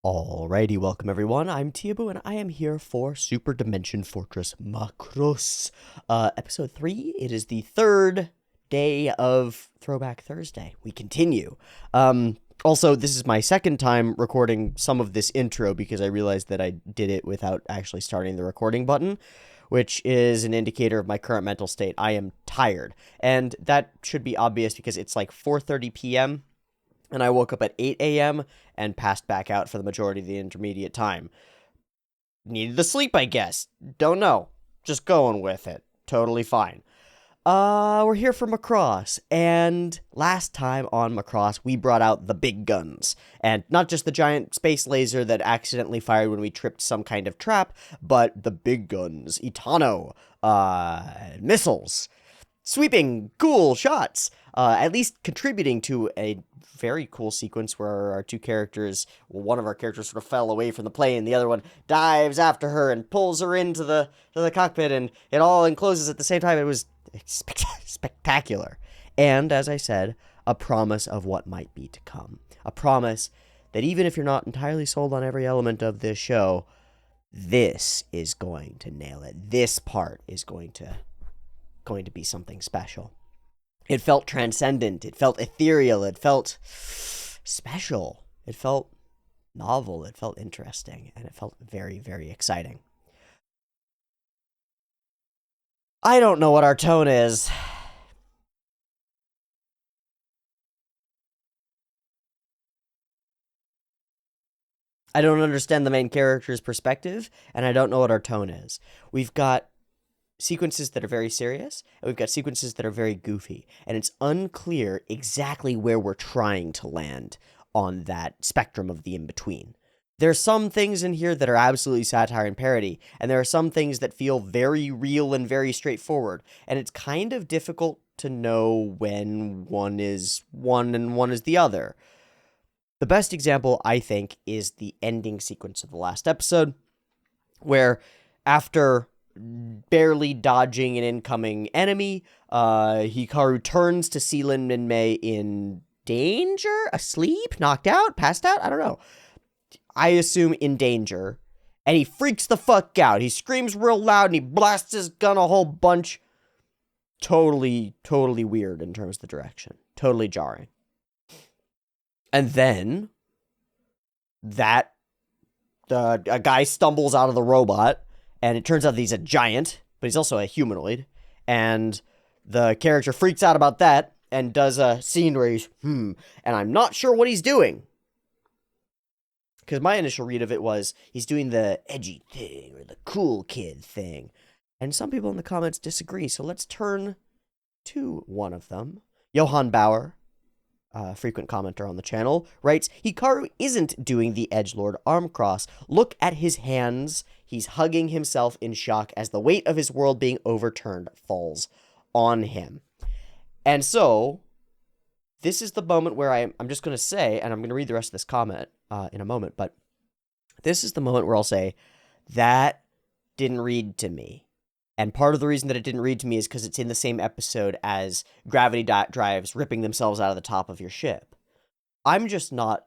Alrighty, welcome everyone. I'm Teeaboo, and I am here for Super Dimension Fortress Macross. Episode 3. It is the third day of Throwback Thursday. We continue. Also, this is my second time recording some of this intro because I realized that I did it without actually starting the recording button, which is an indicator of my current mental state. I am tired, and that should be obvious because it's like 4:30 p.m., and I woke up at 8 a.m. and passed back out for the majority of the intermediate time. Needed the sleep, I guess. Don't know. Just going with it. Totally fine. We're here for Macross, and last time on Macross, we brought out the big guns. And not just the giant space laser that accidentally fired when we tripped some kind of trap, but the big guns. Itano, missiles. Sweeping, cool shots. At least contributing to a very cool sequence where our two characters, well, one of our characters sort of fell away from the plane, the other one dives after her and pulls her into the cockpit, and it all encloses at the same time. It was spectacular. And, as I said, a promise of what might be to come. A promise that even if you're not entirely sold on every element of this show, this is going to nail it. This part is going to be something special. It felt transcendent. It felt ethereal. It felt special. It felt novel. It felt interesting. And it felt very, very exciting. I don't know what our tone is. I don't understand the main character's perspective, and I don't know what our tone is. We've got sequences that are very serious, and we've got sequences that are very goofy, and it's unclear exactly where we're trying to land on that spectrum of the in-between. There are some things in here that are absolutely satire and parody, and there are some things that feel very real and very straightforward, and it's kind of difficult to know when one is one and one is the other. The best example, I think, is the ending sequence of the last episode, where after barely dodging an incoming enemy, Hikaru turns to see Lin Minmei in danger, asleep, knocked out, passed out, I don't know. I assume in danger, and he freaks the fuck out. He screams real loud, and he blasts his gun a whole bunch. Totally weird in terms of the direction. Totally jarring. And then, a guy stumbles out of the robot, and it turns out that he's a giant, but he's also a humanoid. And the character freaks out about that and does a scene where he's, and I'm not sure what he's doing. Because my initial read of it was he's doing the edgy thing or the cool kid thing. And some people in the comments disagree, so let's turn to one of them. Johann Bauer, frequent commenter on the channel, writes, Hikaru isn't doing the edgelord arm cross. Look at his hands. He's hugging himself in shock as the weight of his world being overturned falls on him. And so, this is the moment where I'm just going to say, and I'm going to read the rest of this comment in a moment, but this is the moment where I'll say, that didn't read to me. And part of the reason that it didn't read to me is because it's in the same episode as gravity drives ripping themselves out of the top of your ship. I'm just not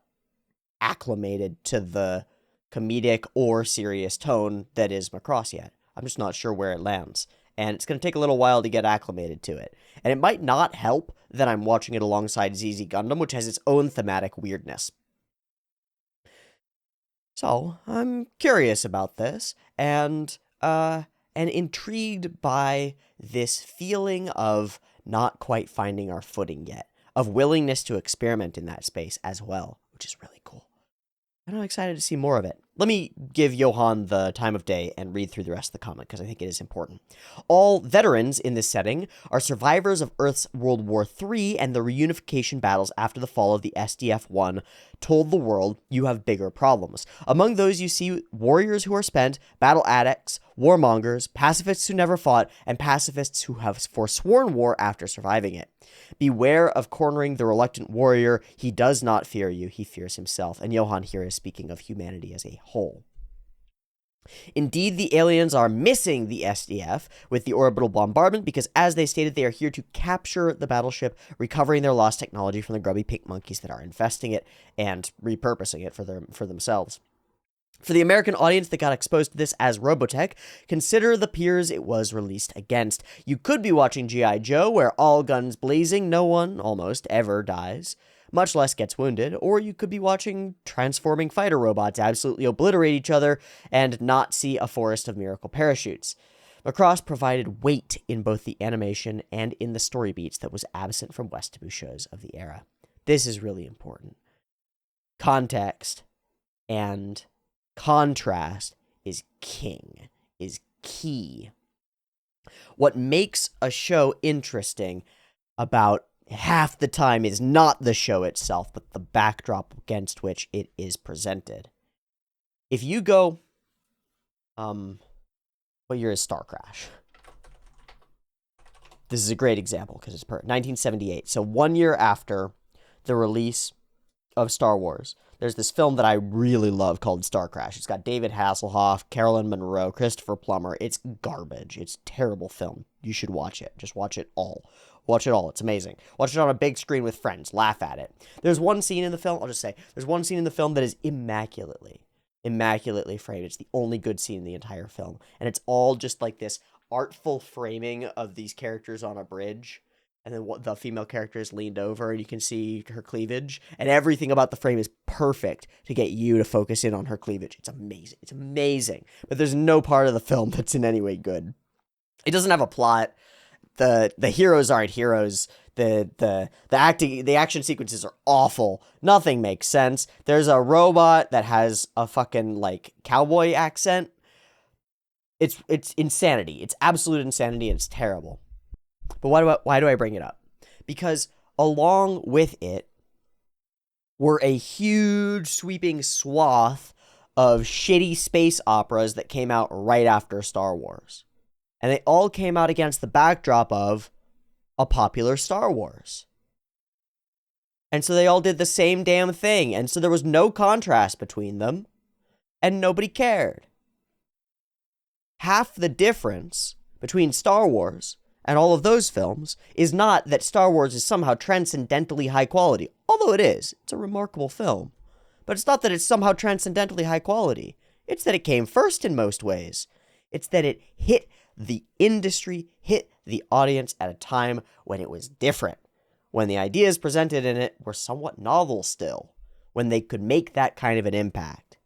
acclimated to the comedic or serious tone that is Macross yet. I'm just not sure where it lands. And it's going to take a little while to get acclimated to it. And it might not help that I'm watching it alongside ZZ Gundam, which has its own thematic weirdness. So, I'm curious about this, and intrigued by this feeling of not quite finding our footing yet, of willingness to experiment in that space as well, which is really cool. And I'm excited to see more of it. Let me give Johann the time of day and read through the rest of the comment, because I think it is important. All veterans in this setting are survivors of Earth's World War III and the reunification battles after the fall of the SDF-1 told the world you have bigger problems. Among those you see warriors who are spent, battle addicts, warmongers, pacifists who never fought, and pacifists who have forsworn war after surviving it. Beware of cornering the reluctant warrior. He does not fear you, he fears himself. And Johann here is speaking of humanity as a whole. Indeed, the aliens are missing the SDF with the orbital bombardment because, as they stated, they are here to capture the battleship, recovering their lost technology from the grubby pink monkeys that are infesting it and repurposing it for themselves. For the American audience that got exposed to this as Robotech, consider the peers it was released against. You could be watching G.I. Joe, where all guns blazing, no one almost ever dies, much less gets wounded, or you could be watching transforming fighter robots absolutely obliterate each other and not see a forest of miracle parachutes. Macross provided weight in both the animation and in the story beats that was absent from Westaboo shows of the era. This is really important. Context and contrast is king, is key. What makes a show interesting about half the time is not the show itself, but the backdrop against which it is presented. If you go, what year is Star Crash? This is a great example because it's 1978. So 1 year after the release of Star Wars, there's this film that I really love called Star Crash. It's got David Hasselhoff, Carolyn Monroe, Christopher Plummer. It's garbage. It's a terrible film. You should watch it. Just watch it all. Watch it all. It's amazing. Watch it on a big screen with friends. Laugh at it. There's one scene in the film, I'll just say, there's one scene in the film that is immaculately framed. It's the only good scene in the entire film. And it's all just like this artful framing of these characters on a bridge. And then the female character is leaned over and you can see her cleavage. And everything about the frame is perfect to get you to focus in on her cleavage. It's amazing. It's amazing. But there's no part of the film that's in any way good. It doesn't have a plot. The heroes aren't heroes. The action sequences are awful. Nothing makes sense. There's a robot that has a fucking like cowboy accent. It's insanity. It's absolute insanity and it's terrible. But why do I bring it up? Because along with it were a huge sweeping swath of shitty space operas that came out right after Star Wars. And they all came out against the backdrop of a popular Star Wars. And so they all did the same damn thing. And so there was no contrast between them. And nobody cared. Half the difference between Star Wars and all of those films is not that Star Wars is somehow transcendentally high quality. Although it is. It's a remarkable film. But it's not that it's somehow transcendentally high quality. It's that it came first in most ways. It's that it hit the industry, hit the audience at a time when it was different. When the ideas presented in it were somewhat novel still. When they could make that kind of an impact.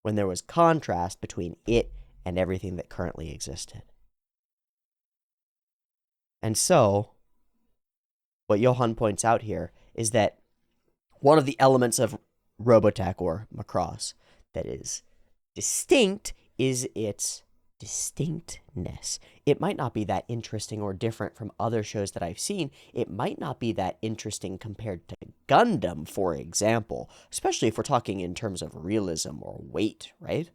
When there was contrast between it and everything that currently existed. And so, what Johan points out here is that one of the elements of Robotech or Macross that is distinct is its distinctness. It might not be that interesting or different from other shows that I've seen. It might not be that interesting compared to Gundam, for example, especially if we're talking in terms of realism or weight, right?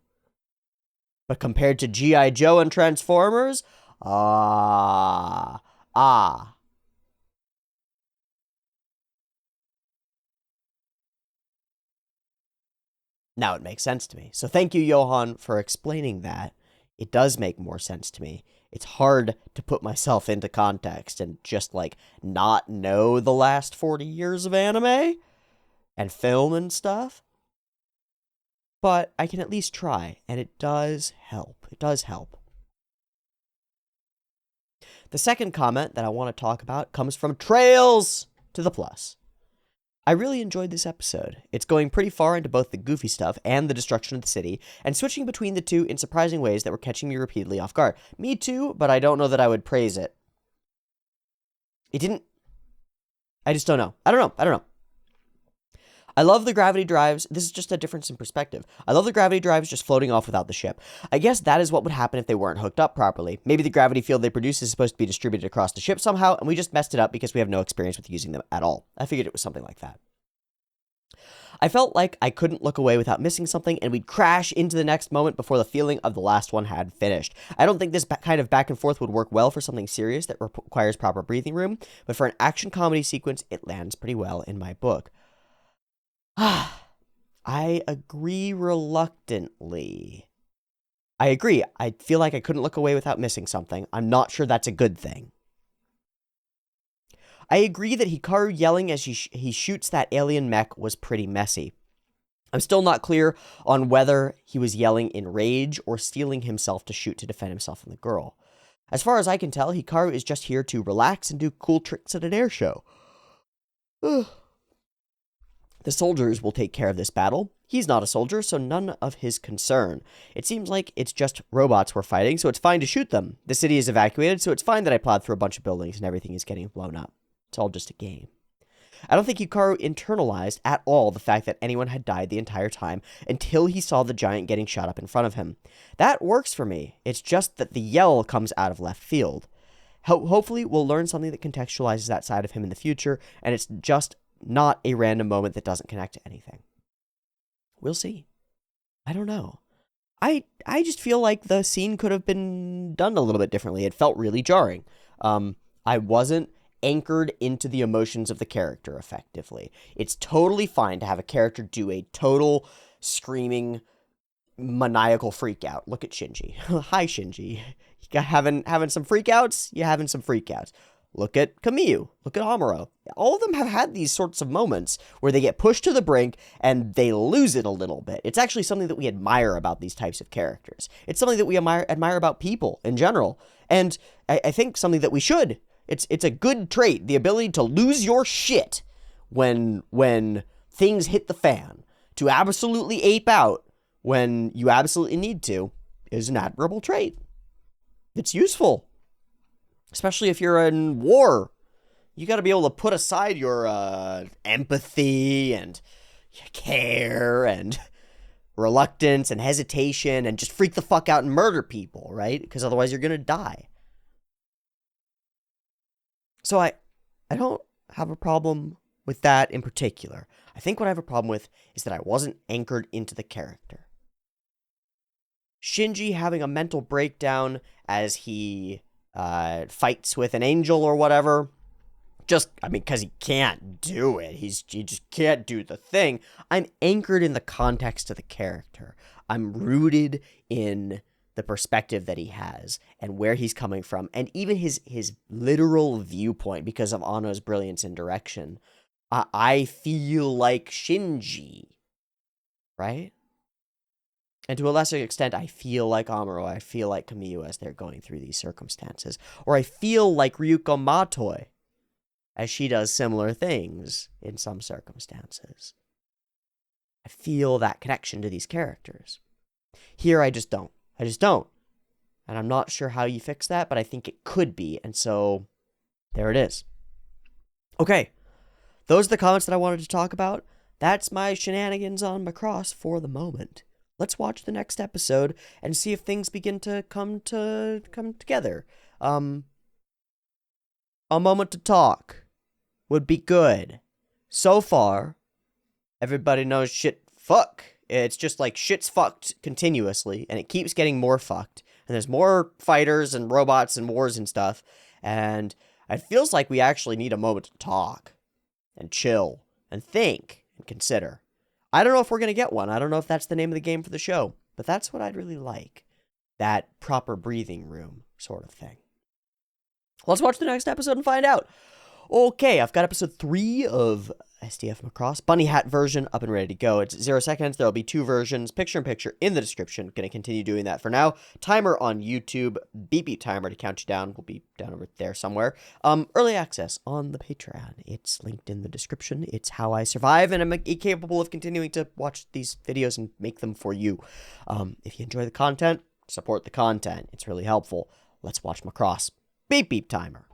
But compared to G.I. Joe and Transformers, now it makes sense to me. So thank you, Johan, for explaining that. It does make more sense to me. It's hard to put myself into context and just, like, not know the last 40 years of anime and film and stuff. But I can at least try, and it does help. It does help. The second comment that I want to talk about comes from Trails to the Plus. I really enjoyed this episode. It's going pretty far into both the goofy stuff and the destruction of the city, and switching between the two in surprising ways that were catching me repeatedly off guard. Me too, but I don't know that I would praise it. I just don't know. I don't know. I love the gravity drives. This is just a difference in perspective. I love the gravity drives just floating off without the ship. I guess that is what would happen if they weren't hooked up properly. Maybe the gravity field they produce is supposed to be distributed across the ship somehow, and we just messed it up because we have no experience with using them at all. I figured it was something like that. I felt like I couldn't look away without missing something, and we'd crash into the next moment before the feeling of the last one had finished. I don't think this kind of back and forth would work well for something serious that requires proper breathing room, but for an action comedy sequence, it lands pretty well in my book. I agree reluctantly. I agree. I feel like I couldn't look away without missing something. I'm not sure that's a good thing. I agree that Hikaru yelling as he shoots that alien mech was pretty messy. I'm still not clear on whether he was yelling in rage or steeling himself to shoot to defend himself from the girl. As far as I can tell, Hikaru is just here to relax and do cool tricks at an air show. The soldiers will take care of this battle. He's not a soldier, so none of his concern. It seems like it's just robots we're fighting, so it's fine to shoot them. The city is evacuated, so it's fine that I plowed through a bunch of buildings and everything is getting blown up. It's all just a game. I don't think Hikaru internalized at all the fact that anyone had died the entire time until he saw the giant getting shot up in front of him. That works for me. It's just that the yell comes out of left field. Hopefully, we'll learn something that contextualizes that side of him in the future, and it's just not a random moment that doesn't connect to anything. We'll see. I don't know. I just feel like the scene could have been done a little bit differently. It felt really jarring. I wasn't anchored into the emotions of the character effectively. It's totally fine to have a character do a total screaming maniacal freak out. Look at Shinji. Hi, Shinji. You got having some freakouts? You having some freakouts. Look at Kamiyu. Look at Amuro. All of them have had these sorts of moments where they get pushed to the brink and they lose it a little bit. It's actually something that we admire about these types of characters. It's something that we admire about people in general. And I think something that we should. It's a good trait, the ability to lose your shit when things hit the fan. To absolutely ape out when you absolutely need to is an admirable trait. It's useful. Especially if you're in war. You got to be able to put aside your empathy and care and reluctance and hesitation and just freak the fuck out and murder people, right? Because otherwise you're going to die. So I don't have a problem with that in particular. I think what I have a problem with is that I wasn't anchored into the character. Shinji having a mental breakdown as he fights with an angel or whatever. Because he can't do it. He just can't do the thing. I'm anchored in the context of the character. I'm rooted in the perspective that he has and where he's coming from, and even his literal viewpoint because of Anno's brilliance and direction. I feel like Shinji, right? And to a lesser extent, I feel like Amuro. I feel like Kamiyu as they're going through these circumstances. Or I feel like Ryuko Matoi as she does similar things in some circumstances. I feel that connection to these characters. Here, I just don't. And I'm not sure how you fix that, but I think it could be. And so, there it is. Okay. Those are the comments that I wanted to talk about. That's my shenanigans on Macross for the moment. Let's watch the next episode and see if things begin to come together. A moment to talk would be good. So far, everybody knows shit fuck. It's just like shit's fucked continuously, and it keeps getting more fucked. And there's more fighters and robots and wars and stuff. And it feels like we actually need a moment to talk and chill and think and consider. I don't know if we're going to get one. I don't know if that's the name of the game for the show, but that's what I'd really like. That proper breathing room sort of thing. Let's watch the next episode and find out. Okay, I've got episode 3 of SDF Macross, bunny hat version, up and ready to go. It's 0 seconds. There'll be 2 versions, picture-in-picture in the description. Going to continue doing that for now. Timer on YouTube, beep timer to count you down. Will be down over there somewhere. Early access on the Patreon. It's linked in the description. It's how I survive, and I'm capable of continuing to watch these videos and make them for you. If you enjoy the content, support the content. It's really helpful. Let's watch Macross. Beep timer.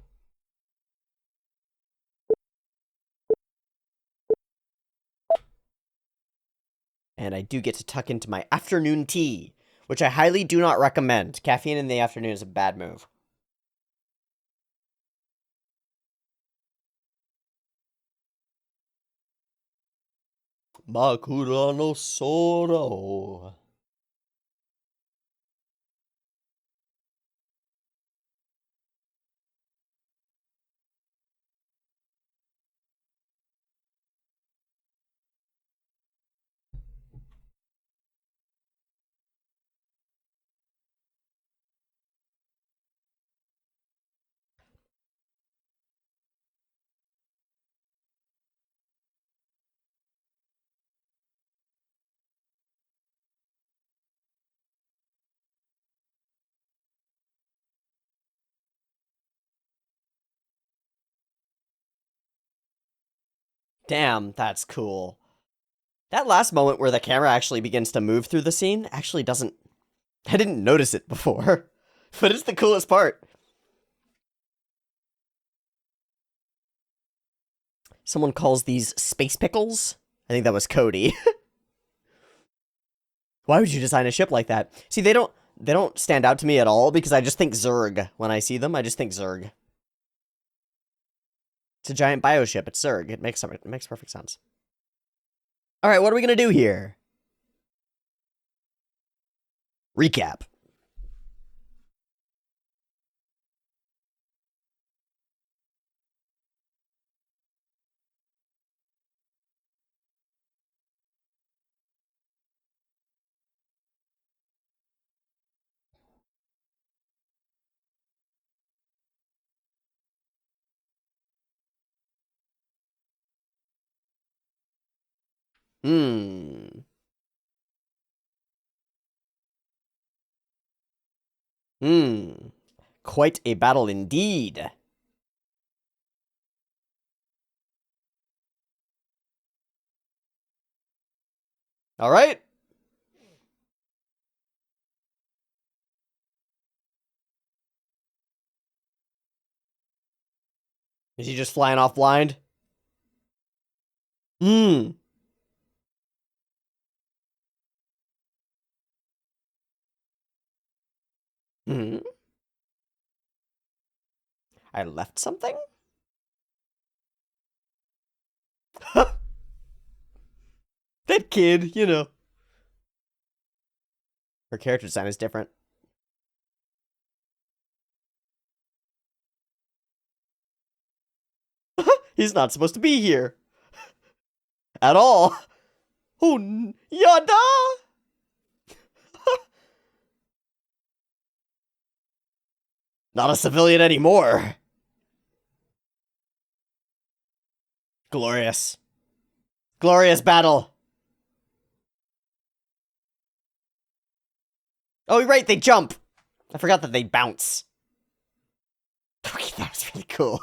And I do get to tuck into my afternoon tea, which I highly do not recommend. Caffeine in the afternoon is a bad move. Makura no Soro. Damn, that's cool. That last moment where the camera actually begins to move through the scene actually doesn't... I didn't notice it before, but it's the coolest part. Someone calls these space pickles. I think that was Cody. Why would you design a ship like that? See, they don't stand out to me at all because I just think Zerg. When I see them, I just think Zerg. It's a giant bioship. It's Zerg. It makes perfect sense. All right, what are we gonna do here? Recap. Hmm. Hmm. Quite a battle indeed. All right. Is he just flying off blind? Hmm. Hmm. I left something? That kid, you know. Her character design is different. He's not supposed to be here. At all. Oh, yada! Not a civilian anymore. Glorious. Glorious battle. Oh, right, they jump. I forgot that they bounce. Okay, that was really cool.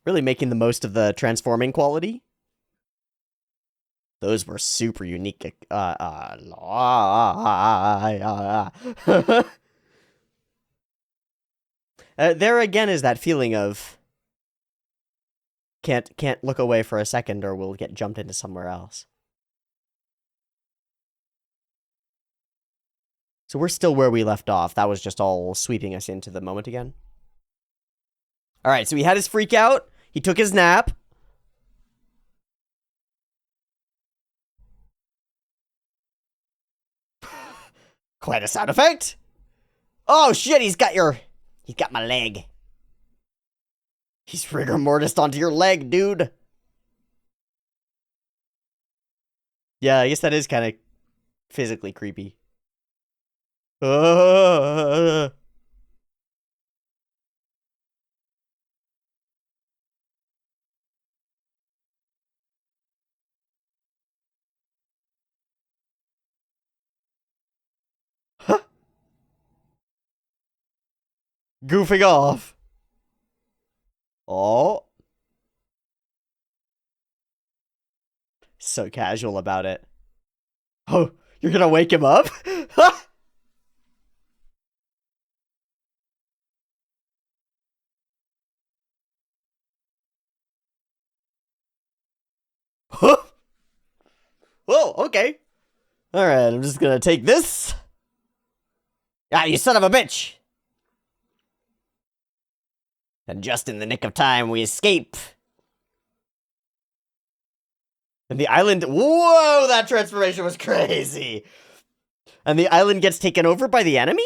Really making the most of the transforming quality. Those were super unique. There again is that feeling of can't look away for a second or we'll get jumped into somewhere else. So we're still where we left off. That was just all sweeping us into the moment again. All right, so he had his freak out. He took his nap. Quite a sound effect. Oh shit, he's got my leg. He's rigor mortis onto your leg, dude. Yeah, I guess that is kind of physically creepy. Uh, Goofing off. Oh. So casual about it. Oh, you're gonna wake him up? Whoa, okay. Alright, I'm just gonna take this. Ah, you son of a bitch! And just in the nick of time, we escape. And the island... Whoa, that transformation was crazy! And the island gets taken over by the enemy?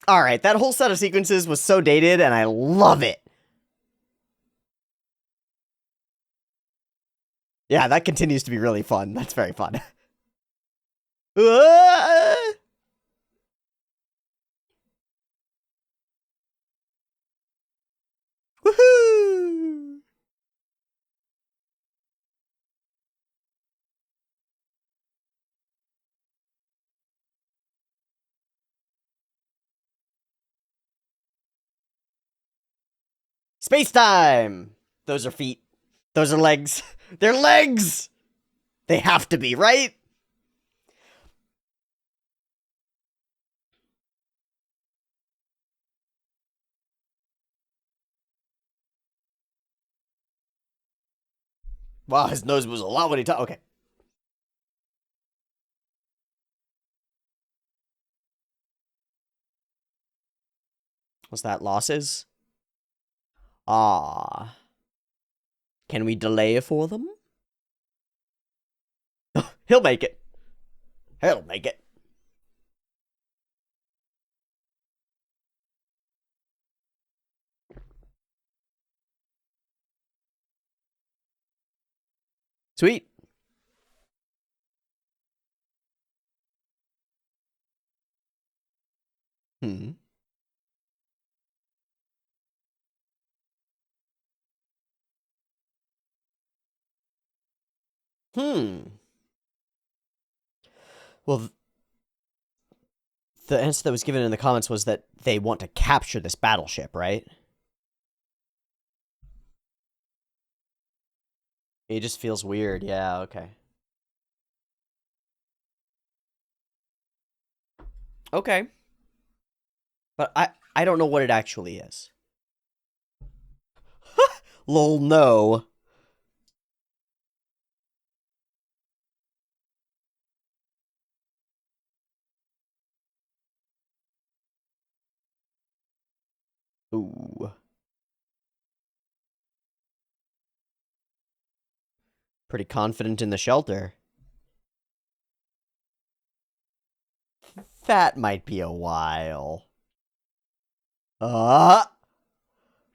Alright, that whole set of sequences was so dated, and I love it. Yeah, that continues to be really fun. That's very fun. Woohoo! Space time! Those are feet. Those are legs. They're legs! They have to be, right? Wow, his nose moves a lot when he talks. Okay. What's that? Losses? Ah. Can we delay for them? He'll make it. He'll make it. Sweet. Hmm. Hmm. Well, the answer that was given in the comments was that they want to capture this battleship, right? It just feels weird. Yeah, okay. Okay. But I don't know what it actually is. Lol, no. Ooh. Pretty confident in the shelter. That might be a while. Uh.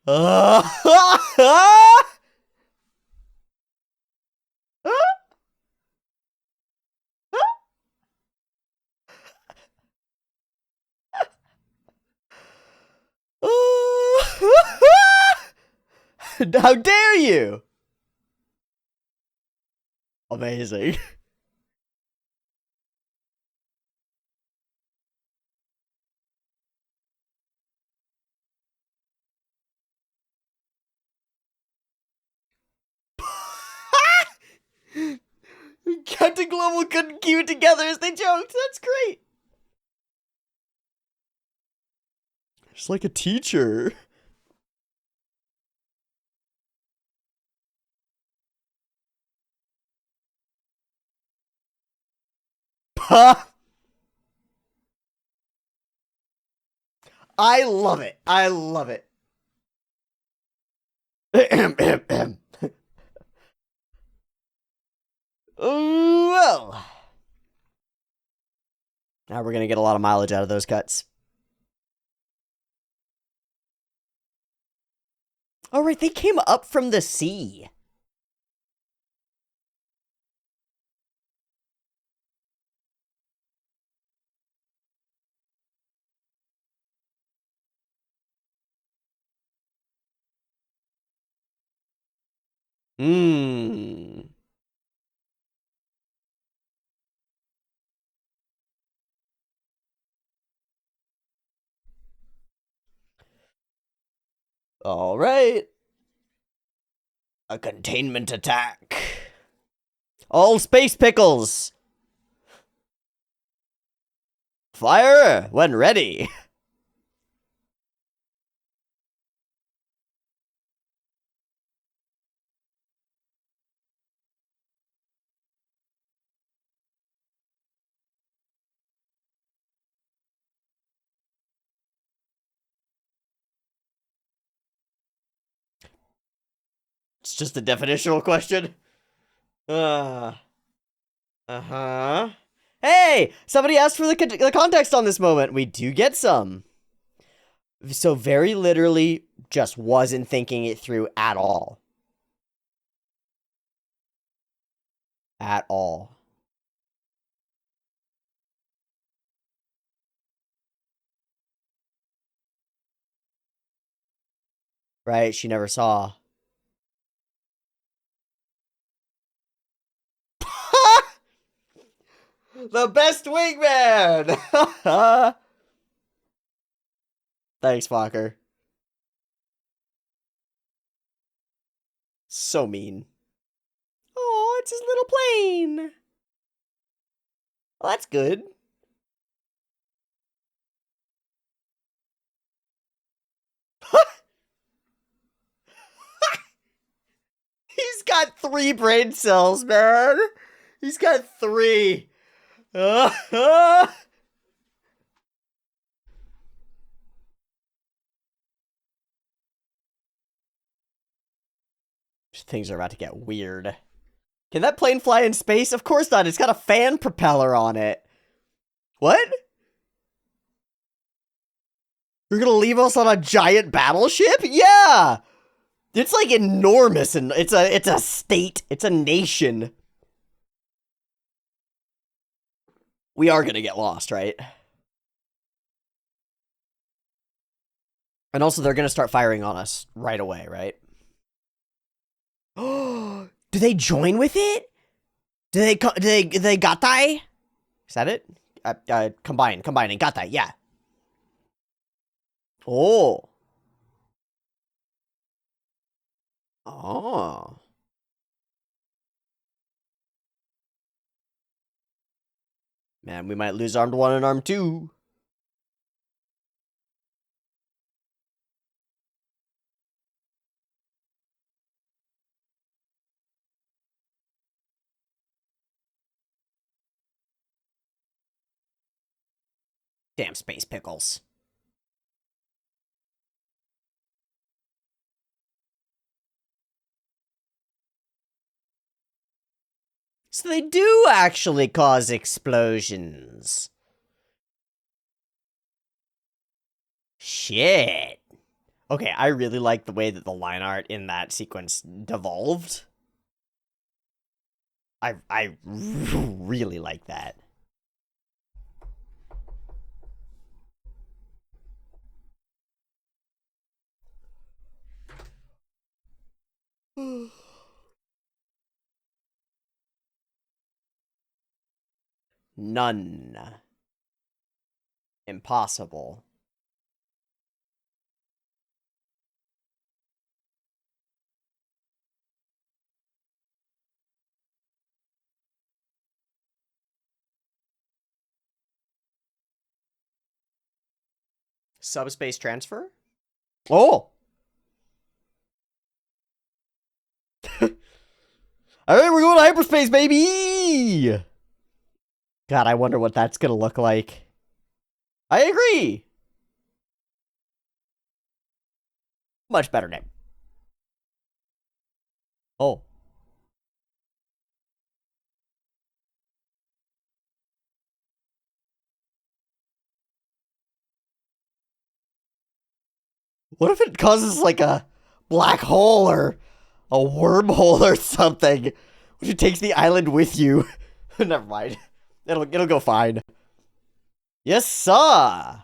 Uh. How dare you? Amazing. Captain Global couldn't keep it together as they joked. That's great. It's like a teacher. I love it. I love it. Well, now we're gonna get a lot of mileage out of those cuts. All right, they came up from the sea. Hmm. All right. A containment attack. All space pickles. Fire when ready. It's just a definitional question. Uh-huh. Hey, somebody asked for the context on this moment. We do get some. So very literally just wasn't thinking it through at all. At all. Right? She never saw. The best wingman! Thanks, Fokker. So mean. Oh, it's his little plane. Well, that's good. He's got 3 brain cells, man. He's got 3. Things are about to get weird. Can that plane fly in space? Of course not. It's got a fan propeller on it. What? You're gonna leave us on a giant battleship? Yeah! It's like enormous, and it's a state. It's a nation. We are gonna get lost, right? And also, they're gonna start firing on us right away, right? Oh, do they join with it? Do they gatai? Is that it? Combine and gatai, yeah. Oh. Oh. Man, we might lose armed 1 and armed 2. Damn space pickles. So they do actually cause explosions. Shit. Okay, I really like the way that the line art in that sequence devolved. I really like that. None. Impossible. Subspace transfer? Oh! Alright, we're going to hyperspace, baby! God, I wonder what that's gonna look like. I agree! Much better name. Oh. What if it causes, like, a black hole or a wormhole or something? Which it takes the island with you. Never mind. It'll go fine. Yes, sir!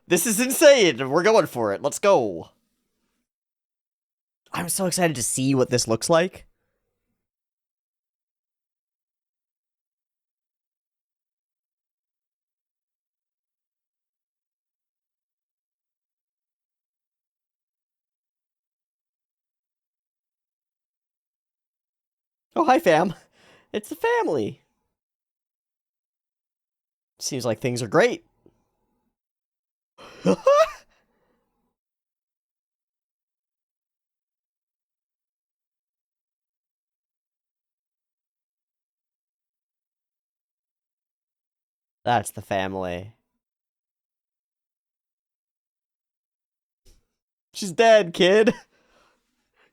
This is insane! We're going for it. Let's go. I'm so excited to see what this looks like. Oh, hi, fam. It's the family. Seems like things are great. That's the family. She's dead, kid.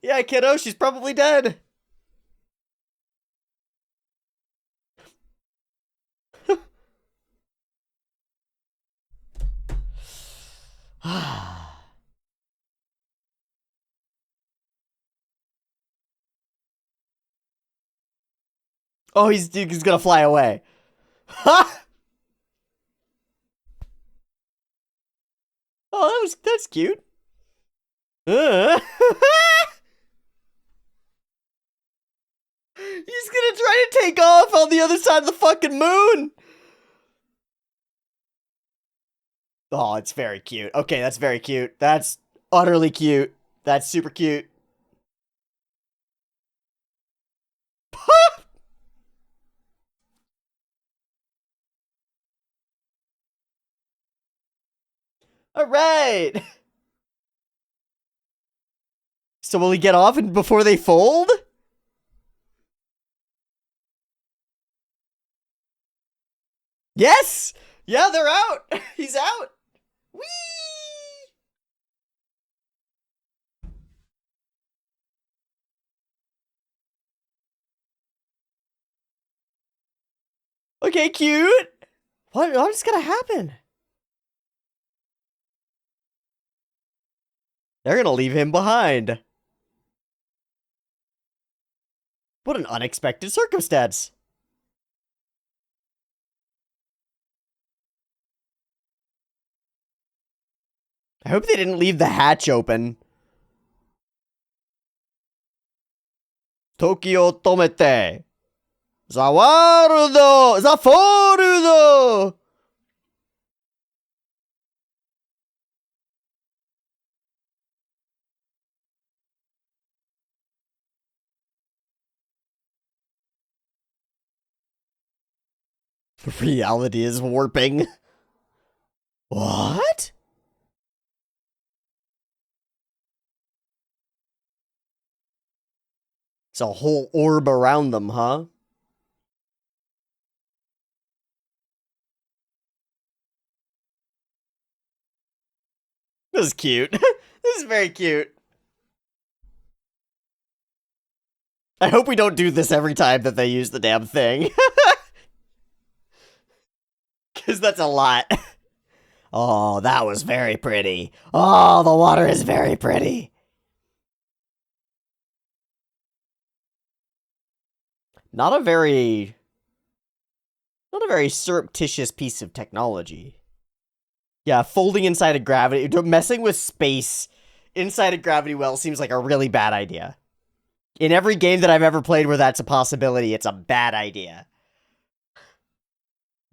Yeah, kiddo, she's probably dead. Oh, he's gonna fly away. Ha! Oh, that's cute. He's gonna try to take off on the other side of the fucking moon. Oh, it's very cute. Okay, that's very cute. That's utterly cute. That's super cute. All right. So will he get off before they fold? Yes! Yeah, they're out! He's out! Whee! Okay, cute! What's gonna happen? They're gonna leave him behind. What an unexpected circumstance. I hope they didn't leave the hatch open. Tokyo tomete. Zawarudo! Zaforudo! Reality is warping. What? It's a whole orb around them, huh? This is cute. This is very cute. I hope we don't do this every time that they use the damn thing. Because that's a lot. Oh, that was very pretty. Oh, the water is very pretty. Not a very surreptitious piece of technology. Yeah, folding inside a gravity, messing with space inside a gravity well seems like a really bad idea. In every game that I've ever played where that's a possibility, it's a bad idea.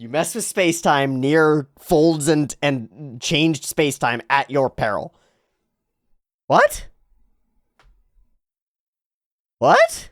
You mess with space-time near folds and changed space-time at your peril. What? What?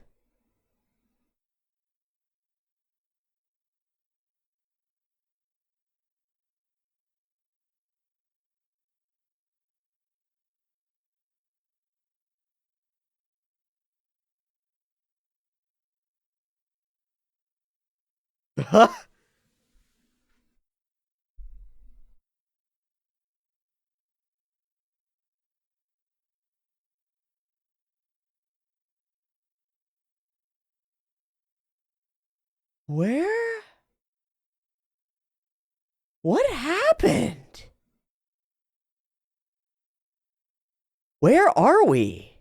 Where? What happened? Where are we?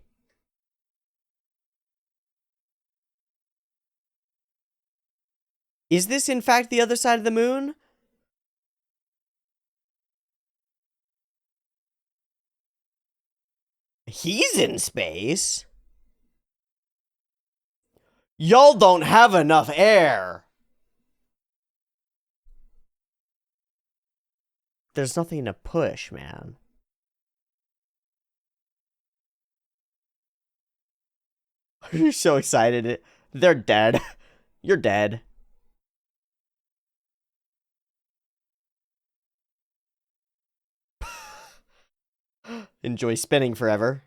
Is this in fact the other side of the moon? He's in space. Y'all don't have enough air. There's nothing to push, man. You're so excited. They're dead. You're dead. Enjoy spinning forever.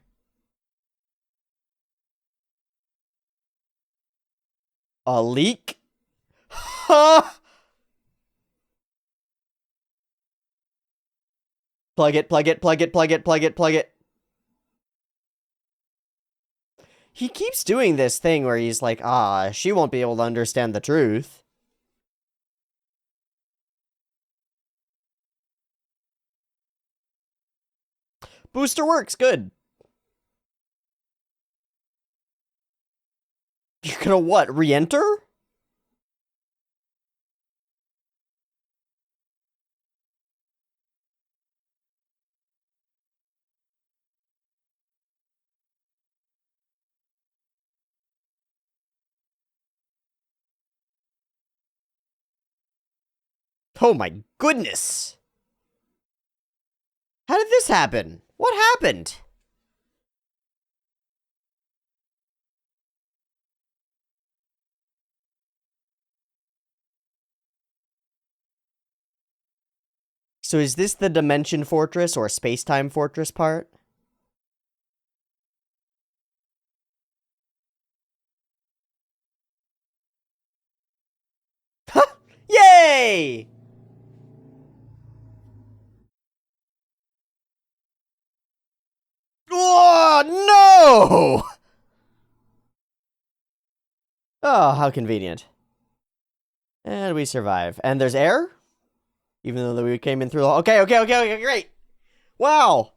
A leak? Plug it, plug it, plug it, plug it, plug it, plug it. He keeps doing this thing where he's like, she won't be able to understand the truth. Booster works, good. You're gonna what, re-enter? Oh my goodness! How did this happen? What happened? So is this the Dimension Fortress or Space-Time Fortress part? Yay! Oh, no! Oh, how convenient. And we survive. And there's air? Even though we came in through the... Okay, great. Wow.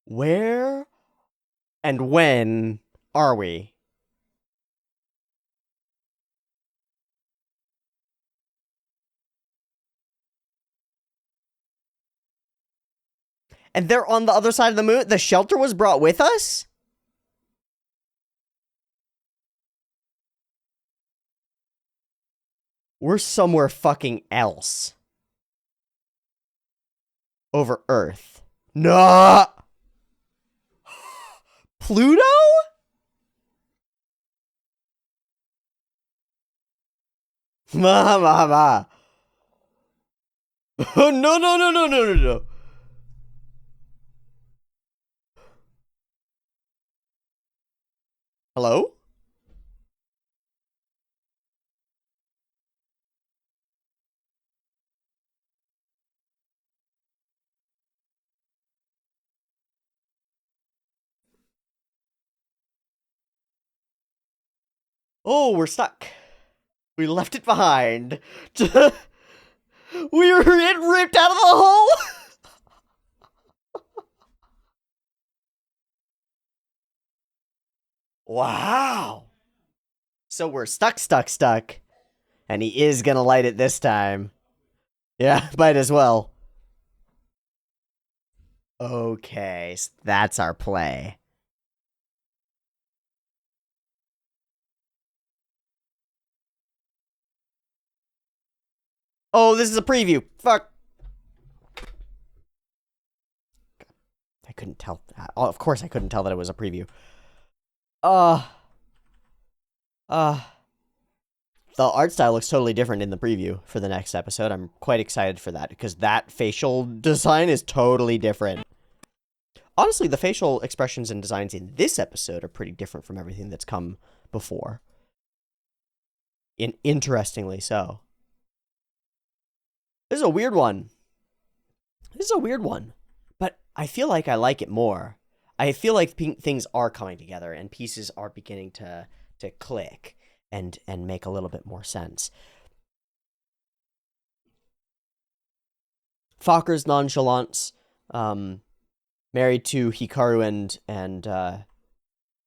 Where and when are we? And they're on the other side of the moon? The shelter was brought with us? We're somewhere fucking else. Over Earth. No! Pluto? Ma. Oh, no. Hello? Oh, we're stuck. We left it behind. We were ripped out of the hole. Wow. So we're stuck. And he is gonna light it this time. Yeah, might as well. Okay, so that's our play. Oh, this is a preview. Fuck. I couldn't tell. Oh, of course I couldn't tell that it was a preview. The art style looks totally different in the preview for the next episode. I'm quite excited for that because that facial design is totally different. Honestly, the facial expressions and designs in this episode are pretty different from everything that's come before. Interestingly so. This is a weird one. But I feel like I like it more. I feel like things are coming together and pieces are beginning to click and make a little bit more sense. Fokker's nonchalance, married to Hikaru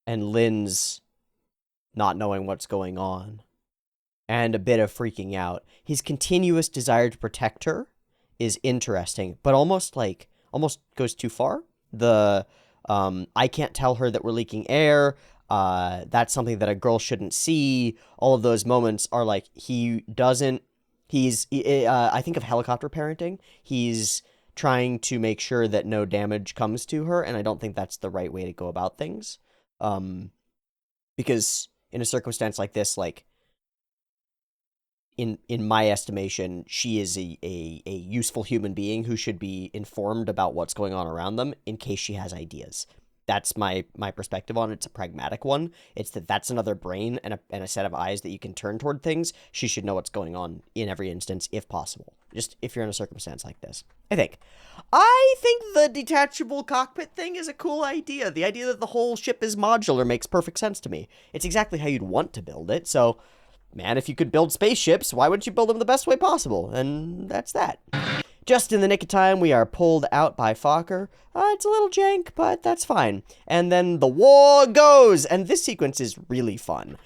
and Lynn's not knowing what's going on, and a bit of freaking out. His continuous desire to protect her is interesting, but almost goes too far. I can't tell her that we're leaking air. That's something that a girl shouldn't see. All of those moments are like, I think of helicopter parenting. He's trying to make sure that no damage comes to her, and I don't think that's the right way to go about things. Because in a circumstance like this, like, in my estimation, she is a useful human being who should be informed about what's going on around them in case she has ideas. That's my perspective on it. It's a pragmatic one. It's that's another brain and a set of eyes that you can turn toward things. She should know what's going on in every instance, if possible. Just if you're in a circumstance like this. I think the detachable cockpit thing is a cool idea. The idea that the whole ship is modular makes perfect sense to me. It's exactly how you'd want to build it, so... Man, if you could build spaceships, why wouldn't you build them the best way possible? And that's that. Just in the nick of time, we are pulled out by Fokker. It's a little jank, but that's fine. And then the war goes, and this sequence is really fun.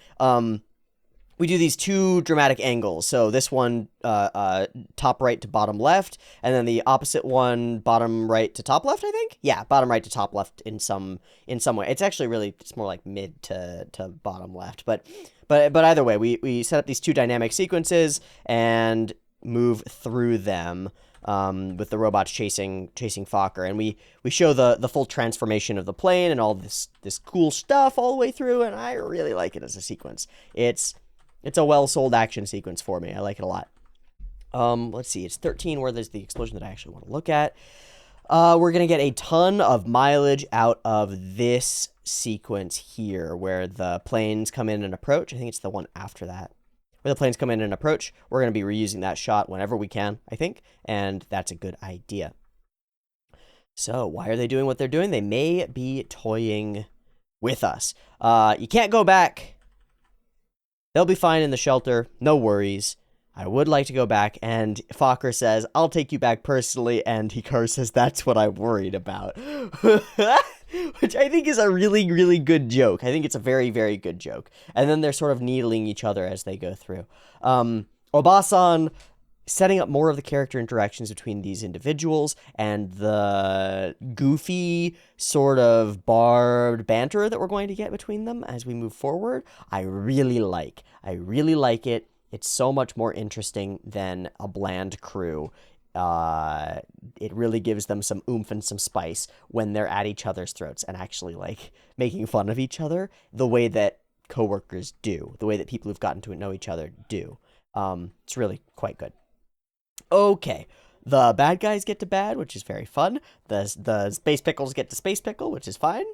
We do these two dramatic angles. So this one, top right to bottom left, and then the opposite one, bottom right to top left, I think? Yeah, bottom right to top left in some way. It's actually really, it's more like mid to bottom left. But either way, we set up these two dynamic sequences, and move through them with the robots chasing Fokker, and we show the full transformation of the plane and all this cool stuff all the way through, and I really like it as a sequence. It's a well-sold action sequence for me. I like it a lot. Let's see, it's 13 where there's the explosion that I actually want to look at. We're going to get a ton of mileage out of this sequence here where the planes come in and approach. I think it's the one after that. Where the planes come in and approach, we're going to be reusing that shot whenever we can, I think, and that's a good idea. So, why are they doing what they're doing? They may be toying with us. You can't go back. They'll be fine in the shelter. No worries. I would like to go back, and Fokker says, I'll take you back personally, and Hikaru says, that's what I'm worried about. Which I think is a really, really good joke. I think it's a very, very good joke. And then they're sort of needling each other as they go through. Obasan setting up more of the character interactions between these individuals and the goofy sort of barbed banter that we're going to get between them as we move forward. I really like it. It's so much more interesting than a bland crew. It really gives them some oomph and some spice when they're at each other's throats and actually, like, making fun of each other the way that coworkers do, the way that people who've gotten to know each other do. It's really quite good. Okay, the bad guys get to bad, which is very fun. The space pickles get to space pickle, which is fine.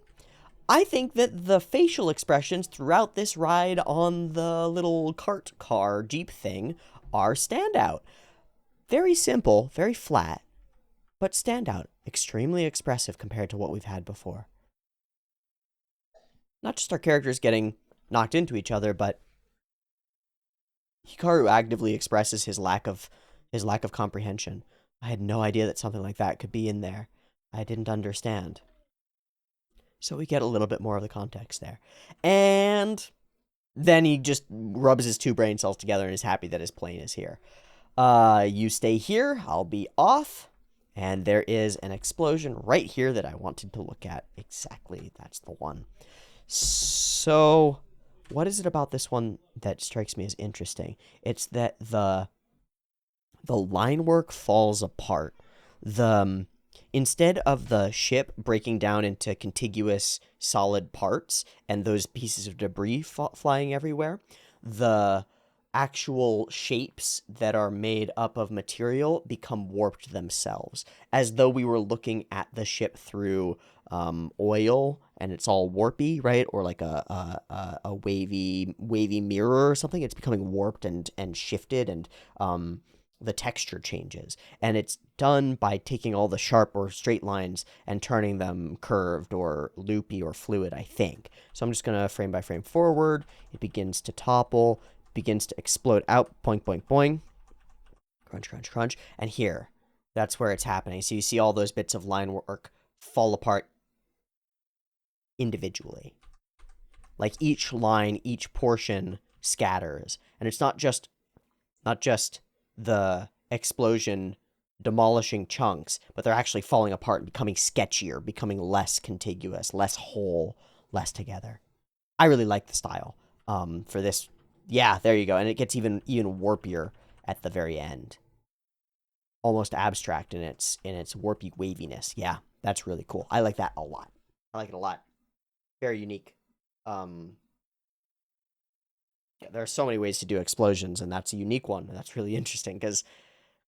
I think that the facial expressions throughout this ride on the little cart car Jeep thing are standout. Very simple, very flat, but standout. Extremely expressive compared to what we've had before. Not just our characters getting knocked into each other, but Hikaru actively expresses his lack of comprehension. I had no idea that something like that could be in there. I didn't understand. So we get a little bit more of the context there. And then he just rubs his two brain cells together and is happy that his plane is here. You stay here, I'll be off. And there is an explosion right here that I wanted to look at. Exactly, that's the one. So, what is it about this one that strikes me as interesting? It's that the line work falls apart. Instead of the ship breaking down into contiguous solid parts and those pieces of debris flying everywhere, the actual shapes that are made up of material become warped themselves, as though we were looking at the ship through oil and it's all warpy, right? Or like a wavy mirror or something. It's becoming warped and shifted, and the texture changes, and it's done by taking all the sharp or straight lines and turning them curved or loopy or fluid, I think. So I'm just going to frame by frame forward. It begins to topple, begins to explode out, boing, boing, boing, crunch, crunch, crunch, and here, that's where it's happening. So you see all those bits of line work fall apart individually. Like each line, each portion scatters, and it's not just the explosion demolishing chunks, but they're actually falling apart and becoming sketchier, becoming less contiguous, less whole, less together. I really like the style for this. Yeah, there you go. And it gets even warpier at the very end. Almost abstract in its warpy waviness. Yeah, that's really cool. I like that a lot. I like it a lot. Very unique. There are so many ways to do explosions, and that's a unique one. And that's really interesting because,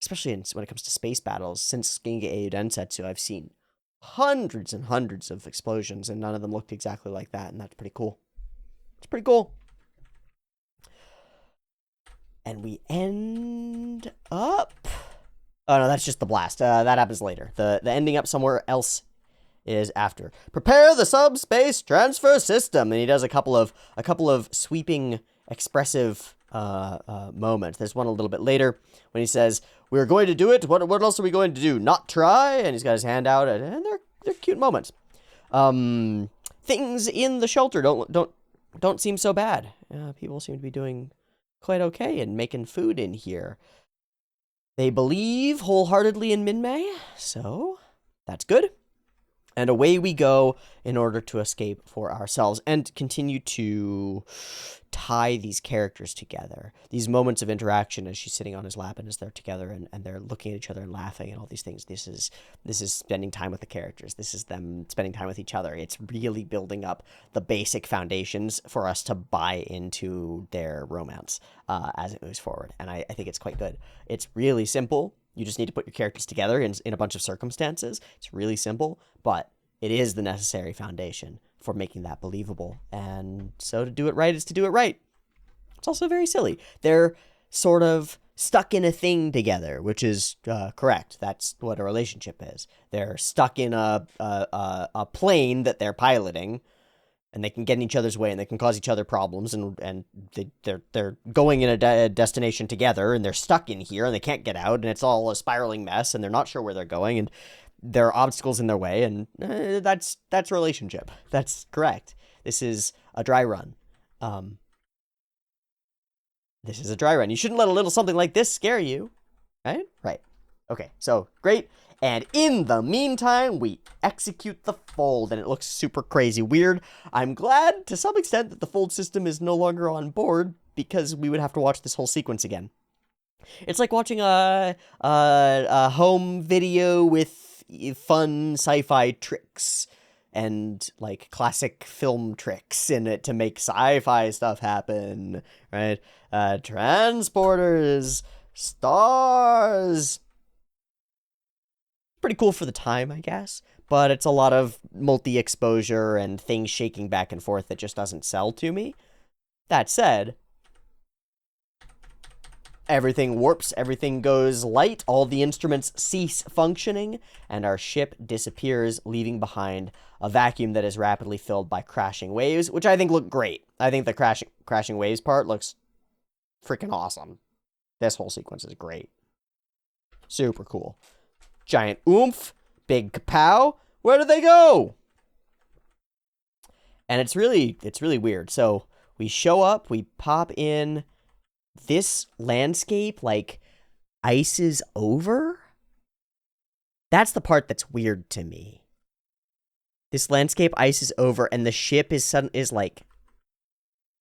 especially when it comes to space battles, since Genge Eiyu Densetsu, I've seen hundreds and hundreds of explosions, and none of them looked exactly like that, and that's pretty cool. It's pretty cool. And we end up... Oh, no, that's just the blast. That happens later. The ending up somewhere else is after. Prepare the subspace transfer system. And he does a couple of sweeping, expressive moments. There's one a little bit later when he says, "We're going to do it. What else are we going to do? Not try?" And he's got his hand out, and they're cute moments. Things in the shelter don't seem so bad. People seem to be doing quite okay and making food in here. They believe wholeheartedly in Minmay, so that's good. And away we go in order to escape for ourselves and continue to tie these characters together. These moments of interaction as she's sitting on his lap and as they're together and they're looking at each other and laughing and all these things. This is spending time with the characters. This is them spending time with each other. It's really building up the basic foundations for us to buy into their romance as it moves forward. And I think it's quite good. It's really simple. You just need to put your characters together in a bunch of circumstances. It's really simple, but it is the necessary foundation for making that believable. And so to do it right is to do it right. It's also very silly. They're sort of stuck in a thing together, which is correct. That's what a relationship is. They're stuck in a plane that they're piloting, and they can get in each other's way, and they can cause each other problems, and they're going in a destination together, and they're stuck in here, and they can't get out, and it's all a spiraling mess, and they're not sure where they're going, and there are obstacles in their way, and that's relationship. That's correct. This is a dry run. This is a dry run. You shouldn't let a little something like this scare you, right? Right. Okay, so great. And in the meantime, we execute the fold, and it looks super crazy weird. I'm glad, to some extent, that the fold system is no longer on board, because we would have to watch this whole sequence again. It's like watching a home video with fun sci-fi tricks and, like, classic film tricks in it to make sci-fi stuff happen, right? Transporters, stars. Pretty cool for the time, I guess, but it's a lot of multi-exposure and things shaking back and forth that just doesn't sell to me. That said, everything warps, everything goes light, all the instruments cease functioning, and our ship disappears, leaving behind a vacuum that is rapidly filled by crashing waves, which I think look great. I think the crashing waves part looks freaking awesome. This whole sequence is great. Super cool. Giant oomph, big kapow. Where do they go? And it's really weird. So we show up, we pop in. This landscape, like, ice is over? That's the part that's weird to me. This landscape ice is over, and the ship is like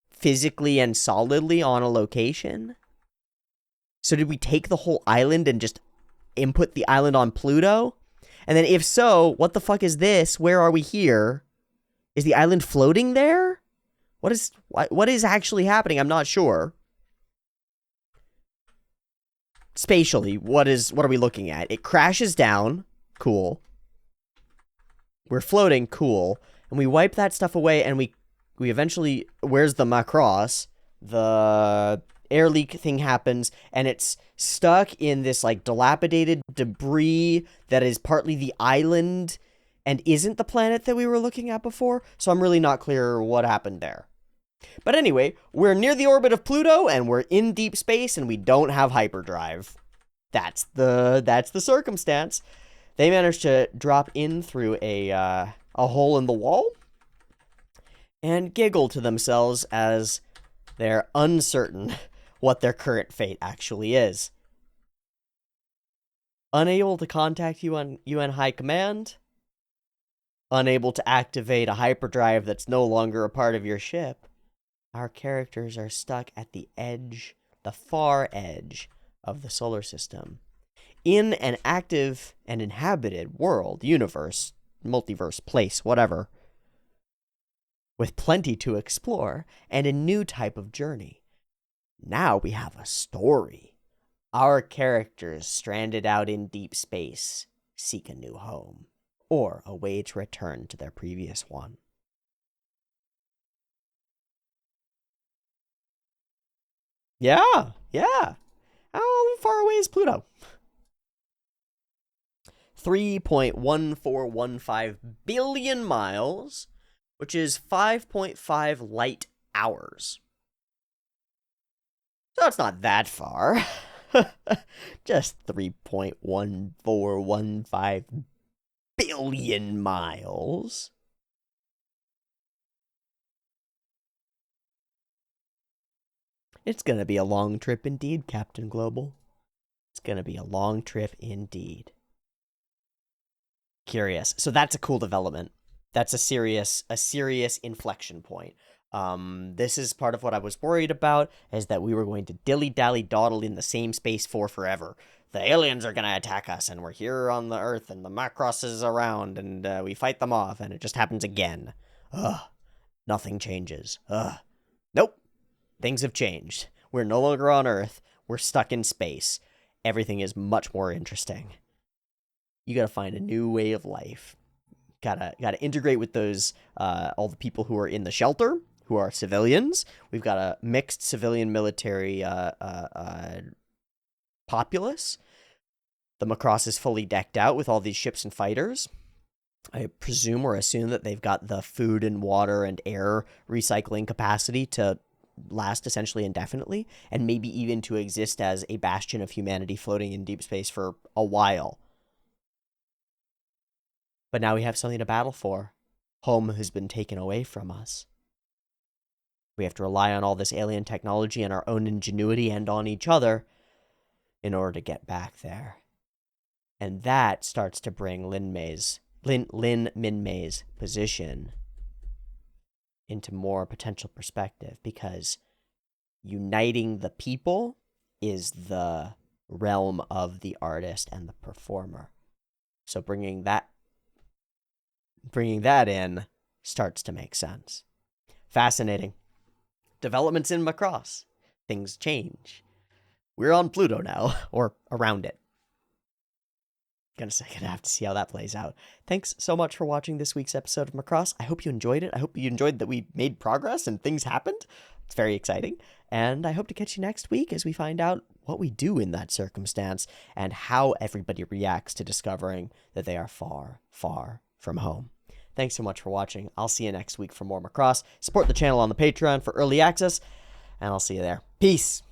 physically and solidly on a location. So did we take the whole island and just input the island on Pluto? And then if so, what the fuck is this? Where are we here? Is the island floating there? What is actually happening? I'm not sure. Spatially, what are we looking at? It crashes down. Cool. We're floating. Cool. And we wipe that stuff away, and we eventually... Where's the Macross? The air leak thing happens, and it's stuck in this, like, dilapidated debris that is partly the island and isn't the planet that we were looking at before, so I'm really not clear what happened there. But anyway, we're near the orbit of Pluto, and we're in deep space, and we don't have hyperdrive. That's the circumstance. They managed to drop in through a hole in the wall and giggle to themselves as they're uncertain what their current fate actually is. Unable to contact UN High Command. Unable to activate a hyperdrive that's no longer a part of your ship. Our characters are stuck at the edge, the far edge of the solar system, in an active and inhabited world, universe, multiverse, place, whatever, with plenty to explore and a new type of journey. Now we have a story. Our characters, stranded out in deep space, seek a new home, or a way to return to their previous one. Yeah. How far away is Pluto? 3.1415 billion miles, which is 5.5 light hours. So it's not that far. Just 3.1415 billion miles. It's going to be a long trip indeed, Captain Global. It's going to be a long trip indeed. Curious. So that's a cool development. That's a serious inflection point. This is part of what I was worried about, is that we were going to dilly-dally dawdle in the same space for forever. The aliens are going to attack us, and we're here on the Earth, and the Macross is around, and we fight them off, and it just happens again. Ugh. Nothing changes. Ugh. Nope. Things have changed. We're no longer on Earth. We're stuck in space. Everything is much more interesting. You gotta find a new way of life. Gotta integrate with those all the people who are in the shelter, who are civilians. We've got a mixed civilian military populace. The Macross is fully decked out with all these ships and fighters. I presume or assume that they've got the food and water and air recycling capacity to last essentially indefinitely, and maybe even to exist as a bastion of humanity floating in deep space for a while. But now we have something to battle for. Home has been taken away from us. We have to rely on all this alien technology and our own ingenuity and on each other in order to get back there. And that starts to bring Lin Min-May's position into more potential perspective, because uniting the people is the realm of the artist and the performer. So bringing that in starts to make sense. Fascinating. Developments in Macross. Things change. We're on Pluto now, or around it. Gonna have to see how that plays out. Thanks so much for watching this week's episode of Macross. I hope you enjoyed it. I hope you enjoyed that we made progress and things happened. It's very exciting. And I hope to catch you next week as we find out what we do in that circumstance and how everybody reacts to discovering that they are far, far from home. Thanks so much for watching. I'll see you next week for more Macross. Support the channel on the Patreon for early access, and I'll see you there. Peace!